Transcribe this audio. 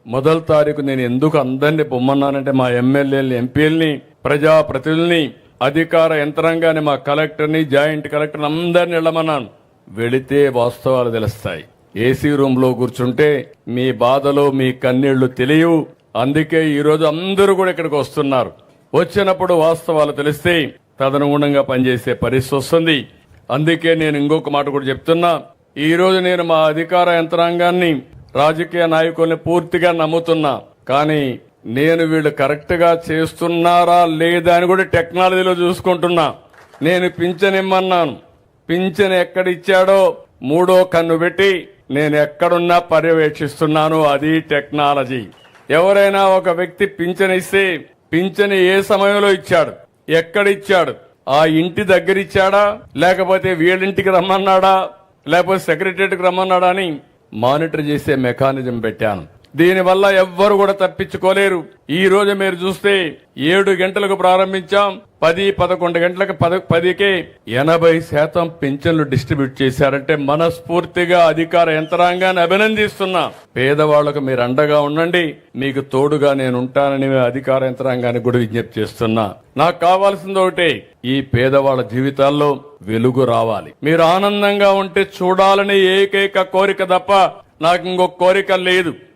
మొదటి తారీఖు నేను ఎందుకు అందరినీ పొమ్మన్నానంటే మా ఎమ్మెల్యేలని, ఎంపీలని, ప్రజాప్రతినిధుల్ని, అధికార యంత్రాంగాన్ని, మా కలెక్టర్ని, జాయింట్ కలెక్టర్ని అందరిని వెళ్ళమన్నాను. వెళితే వాస్తవాలు తెలుస్తాయి. ఏసీ రూమ్ లో కూర్చుంటే మీ బాధలు, మీ కన్నీళ్లు తెలియవు. అందుకే ఈ రోజు అందరూ కూడా ఇక్కడికి వస్తున్నారు. వచ్చినప్పుడు వాస్తవాలు తెలిస్తే తదనుగుణంగా పనిచేసే పరిస్థితి వస్తుంది. అందుకే నేను ఇంకొక మాట కూడా చెప్తున్నా. ఈ రోజు నేను మా అధికార యంత్రాంగాన్ని, రాజకీయ నాయకుల్ని పూర్తిగా నమ్ముతున్నా. కానీ నేను వీళ్ళు కరెక్ట్ గా చేస్తున్నారా లేదా అని కూడా టెక్నాలజీలో చూసుకుంటున్నా. నేను పింఛన్ ఇమ్మన్నాను. పింఛన్ ఎక్కడిచ్చాడో మూడో కన్ను పెట్టి నేను ఎక్కడున్నా పర్యవేక్షిస్తున్నాను. అది టెక్నాలజీ. ఎవరైనా ఒక వ్యక్తి పింఛన్ ఇస్తే పింఛన్ ఏ సమయంలో ఇచ్చాడు, ఎక్కడిచ్చాడు, ఆ ఇంటి దగ్గర ఇచ్చాడా, లేకపోతే వీళ్ళింటికి రమ్మన్నాడా, లేకపోతే సెక్రటరియట్కి రమ్మన్నాడా అని మానిటర్ చేసే మెకానిజం పెట్టాను. దీనివల్ల ఎవ్వరు కూడా తప్పించుకోలేరు. ఈ రోజు మీరు చూస్తే 7 గంటలకు ప్రారంభించాం, 10-11 గంటలకు 10కే 80% పింఛన్లు డిస్ట్రిబ్యూట్ చేశారంటే మనస్ఫూర్తిగా అధికార యంత్రాంగాన్ని అభినందిస్తున్నా. పేదవాళ్లకు మీరు అండగా ఉండండి, మీకు తోడుగా నేను ఉంటానని అధికార యంత్రాంగానికి కూడా విజ్ఞప్తి చేస్తున్నా. నాకు కావాల్సింది ఒకటే, ఈ పేదవాళ్ల జీవితాల్లో వెలుగు రావాలి. మీరు ఆనందంగా ఉంటే చూడాలని ఏకైక కోరిక తప్ప నాకు ఇంకొక కోరిక లేదు.